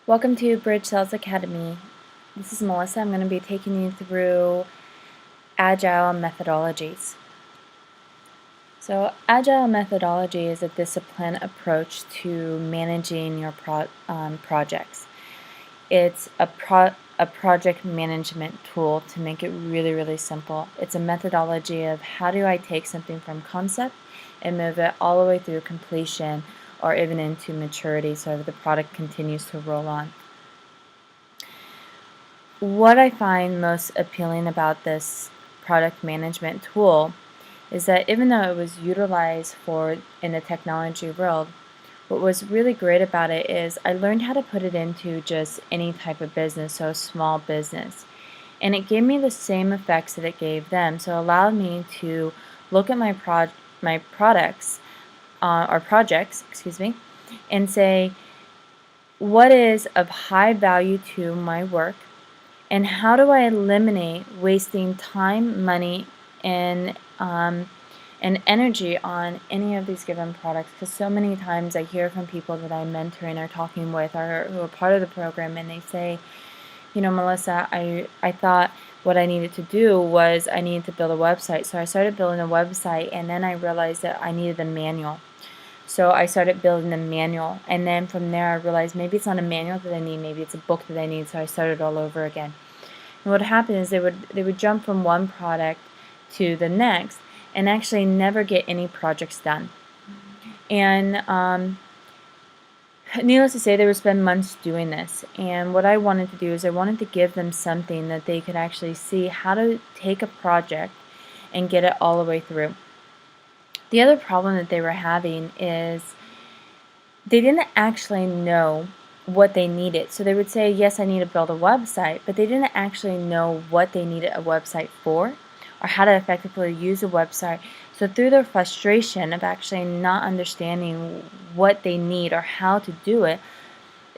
Welcome to Bridge Sales Academy. This is Melissa. I'm going to be taking you through Agile methodologies. So Agile methodology is a disciplined approach to managing your projects. It's a project management tool to make it really simple. It's a methodology of how do I take something from concept and move it all the way through completion or even into maturity so the product continues to roll on. What I find most appealing about this product management tool is that even though it was utilized in the technology world, what was really great about it is I learned how to put it into just any type of business, so small business. And it gave me the same effects that it gave them. So it allowed me to look at my products or projects, and say, what is of high value to my work? And how do I eliminate wasting time, money, and energy on any of these given products? Because so many times I hear from people that I'm mentoring or talking with or who are part of the program, and they say, Melissa, I thought what I needed to do was I needed to build a website. So I started building a website, and then I realized that I needed a manual. So I started building a manual, and then from there I realized maybe it's not a manual that I need, maybe it's a book that I need, so I started all over again. And what happened is they would jump from one product to the next and actually never get any projects done. And needless to say, they would spend months doing this. And what I wanted to do is I wanted to give them something that they could actually see how to take a project and get it all the way through. The other problem that they were having is they didn't actually know what they needed. So they would say, yes, I need to build a website, but they didn't actually know what they needed a website for or how to effectively use a website. So through their frustration of actually not understanding what they need or how to do it,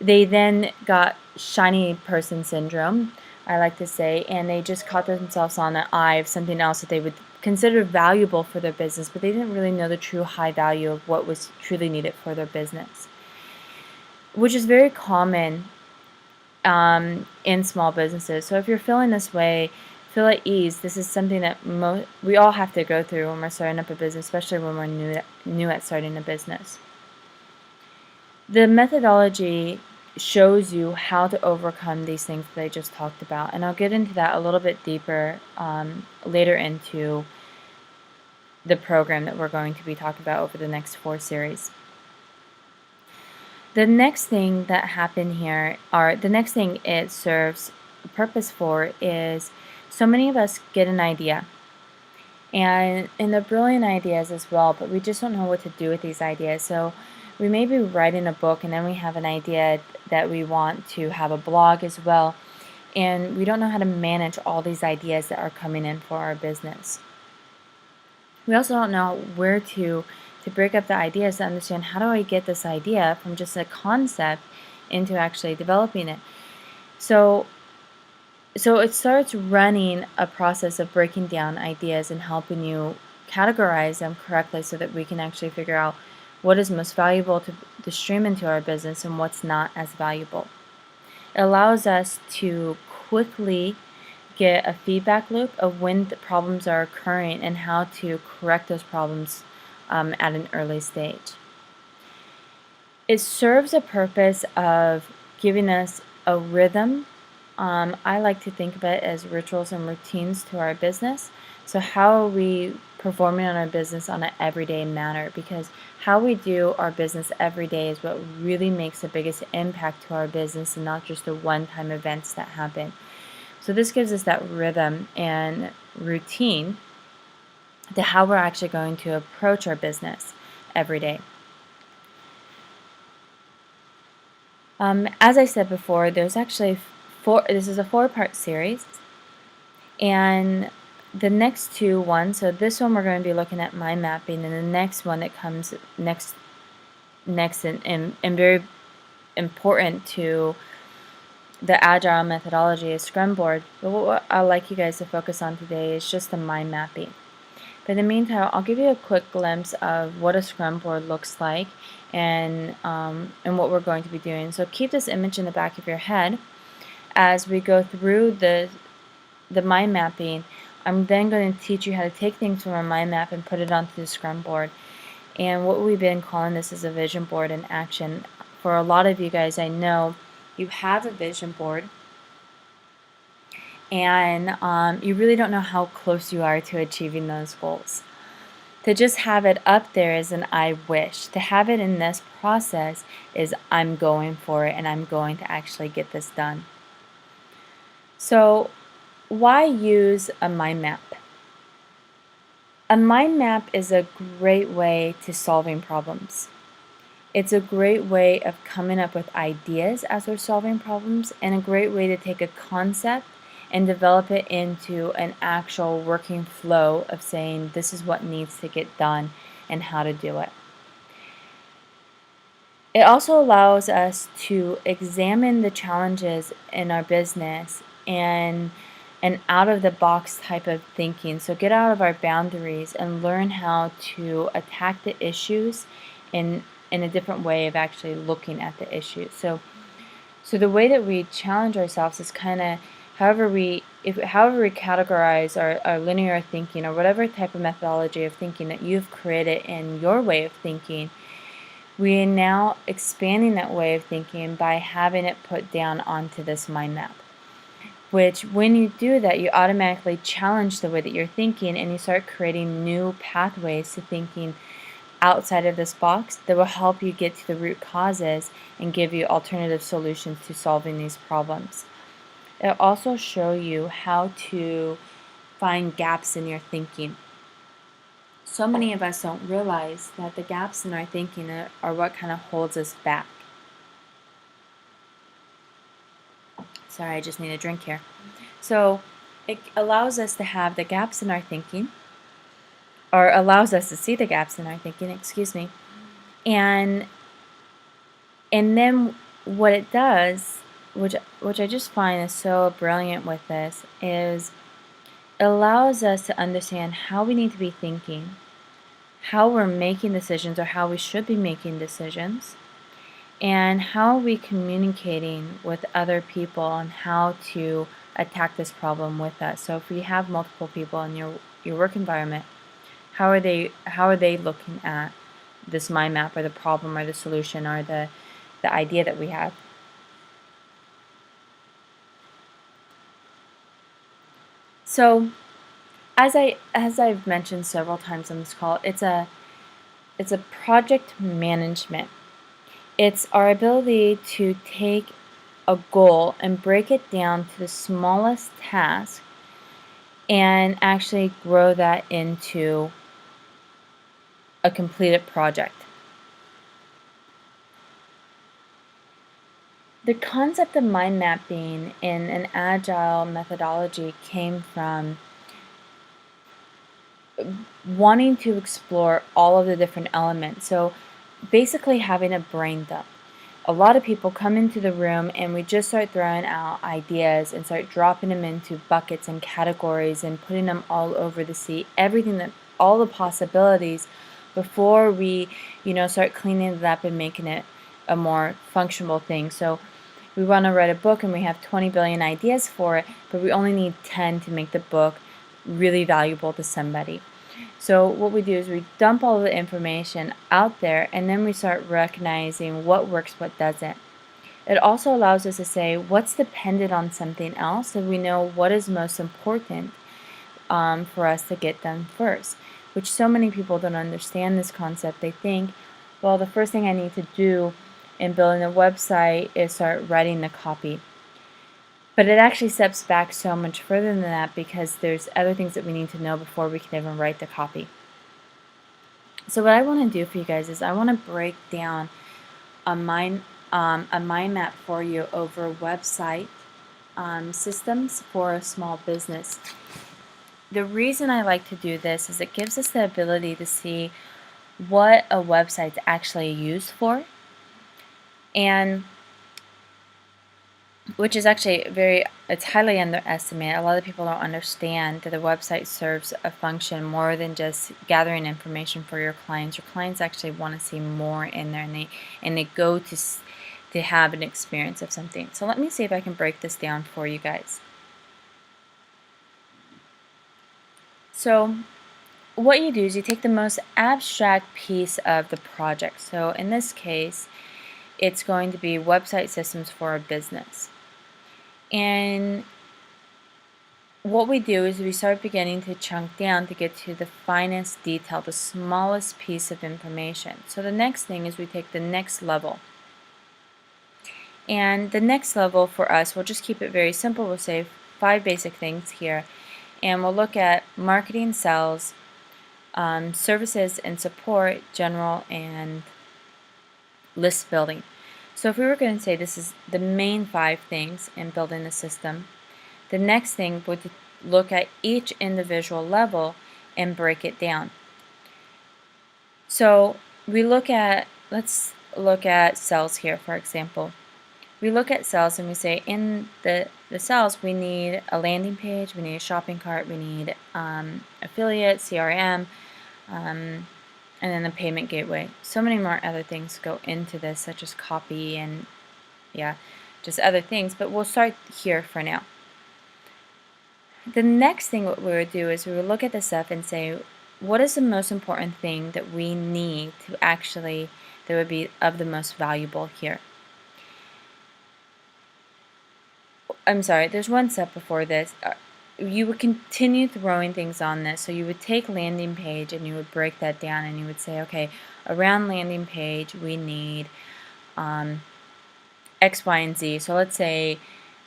they then got shiny person syndrome, I like to say, and they just caught themselves on the eye of something else that they would consider valuable for their business, but they didn't really know the true high value of what was truly needed for their business, which is very common in small businesses. So if you're feeling this way, feel at ease. This is something that we all have to go through when we're starting up a business, especially when we're new at starting a business. The methodology shows you how to overcome these things that I just talked about, and I'll get into that a little bit deeper later into the program that we're going to be talking about over the next 4 series. The next thing that happened here, or the next thing it serves a purpose for, is so many of us get an idea, and they're brilliant ideas as well, but we just don't know what to do with these ideas. So we may be writing a book, and then we have an idea that we want to have a blog as well, and we don't know how to manage all these ideas that are coming in for our business. We also don't know where to break up the ideas to understand how do I get this idea from just a concept into actually developing it. So it starts running a process of breaking down ideas and helping you categorize them correctly so that we can actually figure out what is most valuable to stream into our business and what's not as valuable. It allows us to quickly get a feedback loop of when the problems are occurring and how to correct those problems at an early stage. It serves a purpose of giving us a rhythm. I like to think of it as rituals and routines to our business. So how are we performing on our business on an everyday manner? Because how we do our business every day is what really makes the biggest impact to our business and not just the one-time events that happen. So this gives us that rhythm and routine to how we're actually going to approach our business every day. As I said before, there's actually this is a 4-part series, and the next 2 ones, so this one we're going to be looking at mind mapping, and the next one that comes next and very important to the Agile methodology is Scrum Board. But what I'd like you guys to focus on today is just the mind mapping. But in the meantime, I'll give you a quick glimpse of what a Scrum board looks like and what we're going to be doing. So keep this image in the back of your head as we go through the mind mapping. I'm then going to teach you how to take things from a mind map and put it onto the Scrum board. And what we've been calling this is a vision board in action. For a lot of you guys, I know you have a vision board and you really don't know how close you are to achieving those goals. To just have it up there is an I wish. To have it in this process is I'm going for it and I'm going to actually get this done. So why use a mind map? A mind map is a great way to solving problems. It's a great way of coming up with ideas as we're solving problems, and a great way to take a concept and develop it into an actual working flow of saying this is what needs to get done and how to do it. It also allows us to examine the challenges in our business and an out-of-the-box type of thinking. So get out of our boundaries and learn how to attack the issues in a different way of actually looking at the issues. So the way that we challenge ourselves is kind of however we categorize our linear thinking or whatever type of methodology of thinking that you've created in your way of thinking. We are now expanding that way of thinking by having it put down onto this mind map. Which, when you do that, you automatically challenge the way that you're thinking and you start creating new pathways to thinking outside of this box that will help you get to the root causes and give you alternative solutions to solving these problems. It'll also show you how to find gaps in your thinking. So many of us don't realize that the gaps in our thinking are what kind of holds us back. Sorry, I just need a drink here. So it allows us to have the gaps in our thinking, or allows us to see the gaps in our thinking, excuse me. And then what it does, which I just find is so brilliant with this, is it allows us to understand how we need to be thinking, how we're making decisions or how we should be making decisions, and how are we communicating with other people on how to attack this problem with us. So if we have multiple people in your work environment, how are they looking at this mind map or the problem or the solution or the idea that we have? So as I've mentioned several times on this call, it's a project management. It's our ability to take a goal and break it down to the smallest task and actually grow that into a completed project. The concept of mind mapping in an agile methodology came from wanting to explore all of the different elements. So basically having a brain dump. A lot of people come into the room and we just start throwing out ideas and start dropping them into buckets and categories and putting them all over the seat, all the possibilities before we, start cleaning it up and making it a more functional thing. So we want to write a book and we have 20 billion ideas for it, but we only need 10 to make the book really valuable to somebody. So what we do is we dump all the information out there and then we start recognizing what works, what doesn't. It also allows us to say what's dependent on something else so we know what is most important for us to get done first, which so many people don't understand this concept. They think, well, the first thing I need to do in building a website is start writing the copy. But it actually steps back so much further than that because there's other things that we need to know before we can even write the copy. So what I want to do for you guys is I want to break down a mind map for you over website systems for a small business. The reason I like to do this is it gives us the ability to see what a website's actually used for. And which is actually it's highly underestimated. A lot of people don't understand that the website serves a function more than just gathering information for your clients. Your clients actually want to see more in there, and they go to have an experience of something. So let me see if I can break this down for you guys. So what you do is you take the most abstract piece of the project. So in this case, it's going to be website systems for a business. And what we do is we start beginning to chunk down to get to the finest detail, the smallest piece of information. So the next thing is we take the next level. And the next level for us, we'll just keep it very simple. We'll say 5 basic things here. And we'll look at marketing, sales, services and support, general, and list building. So if we were going to say this is the main 5 things in building the system, the next thing would look at each individual level and break it down. So let's look at sales here, for example. We look at sales and we say in the sales we need a landing page, we need a shopping cart, we need affiliate, CRM, and then the payment gateway. So many more other things go into this, such as copy and just other things, but we'll start here for now. The next thing what we would do is we would look at this stuff and say, what is the most important thing that we need to actually, that would be of the most valuable here? I'm sorry, there's one step before this. You would continue throwing things on this. So you would take landing page and you would break that down and you would say, okay, around landing page we need X, Y, and Z. So let's say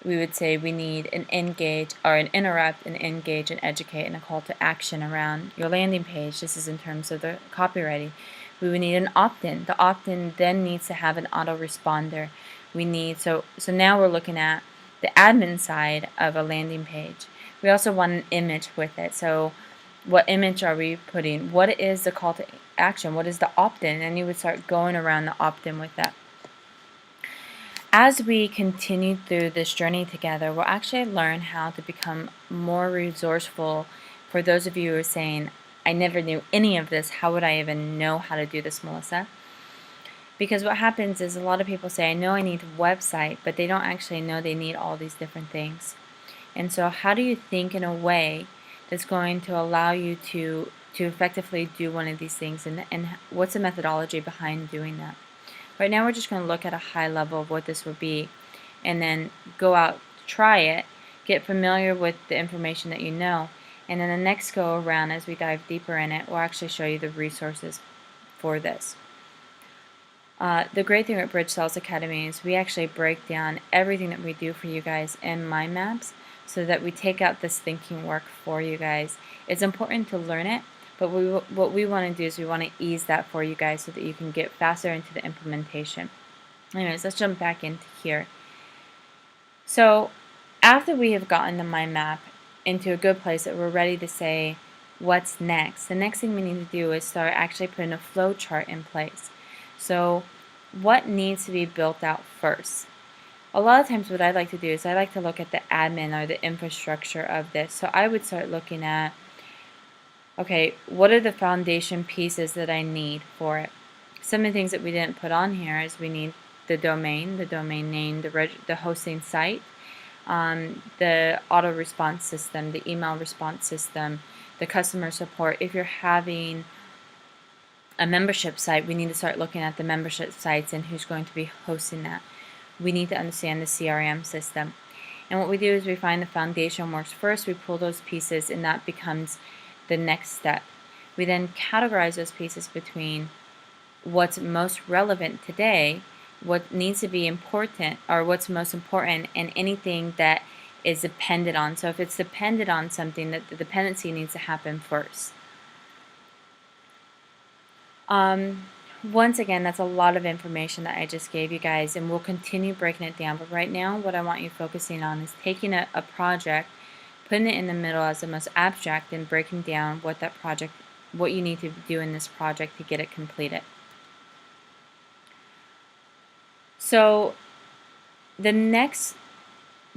we would say we need an engage or an interrupt, an engage, and educate, and a call to action around your landing page. This is in terms of the copywriting. We would need an opt-in. The opt-in then needs to have an autoresponder. We need so now we're looking at the admin side of a landing page. We also want an image with it. So what image are we putting? What is the call to action? What is the opt-in? And you would start going around the opt-in with that. As we continue through this journey together, we'll actually learn how to become more resourceful. For those of you who are saying, I never knew any of this, how would I even know how to do this, Melissa? Because what happens is a lot of people say, I know I need a website, but they don't actually know they need all these different things. And so how do you think in a way that's going to allow you to effectively do one of these things, and what's the methodology behind doing that? Right now we're just going to look at a high level of what this would be and then go out, try it, get familiar with the information that you know, and then the next go around as we dive deeper in it, we'll actually show you the resources for this. The great thing at Bridge Sales Academy is we actually break down everything that we do for you guys in mind maps so that we take out this thinking work for you guys. It's important to learn it, but what we want to do is we want to ease that for you guys so that you can get faster into the implementation. Anyways, let's jump back into here. So after we have gotten the mind map into a good place that we're ready to say what's next, the next thing we need to do is start actually putting a flow chart in place. So what needs to be built out first? A lot of times what I like to do is I like to look at the admin or the infrastructure of this. So I would start looking at, okay, what are the foundation pieces that I need for it? Some of the things that we didn't put on here is we need the domain name, the hosting site, the auto response system, the email response system, the customer support. If you're having a membership site, we need to start looking at the membership sites and who's going to be hosting that. We need to understand the CRM system. And what we do is we find the foundation works first, we pull those pieces, and that becomes the next step. We then categorize those pieces between what's most relevant today, what needs to be important, or what's most important, and anything that is dependent on. So if it's dependent on something, that the dependency needs to happen first. Once again, that's a lot of information that I just gave you guys, and we'll continue breaking it down. But right now, what I want you focusing on is taking a project, putting it in the middle as the most abstract, and breaking down what you need to do in this project to get it completed. So the next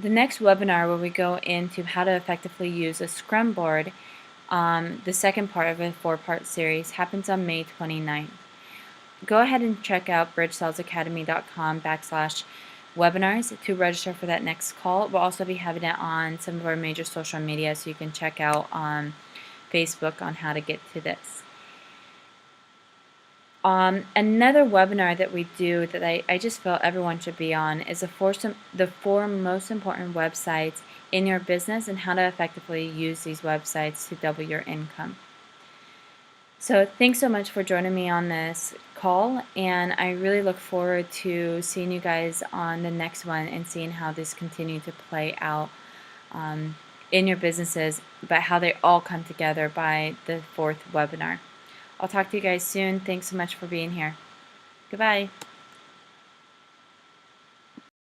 the next webinar where we go into how to effectively use a Scrum board, the second part of a 4-part series, happens on May 29th. Go ahead and check out bridgesalesacademy.com/webinars to register for that next call. We'll also be having it on some of our major social media, so you can check out on Facebook on how to get to this. Another webinar that we do that I just feel everyone should be on is the 4 most important websites in your business and how to effectively use these websites to double your income. So thanks so much for joining me on this call, and I really look forward to seeing you guys on the next one and seeing how this continue to play out in your businesses, but how they all come together by the 4th webinar. I'll talk to you guys soon. Thanks so much for being here. Goodbye.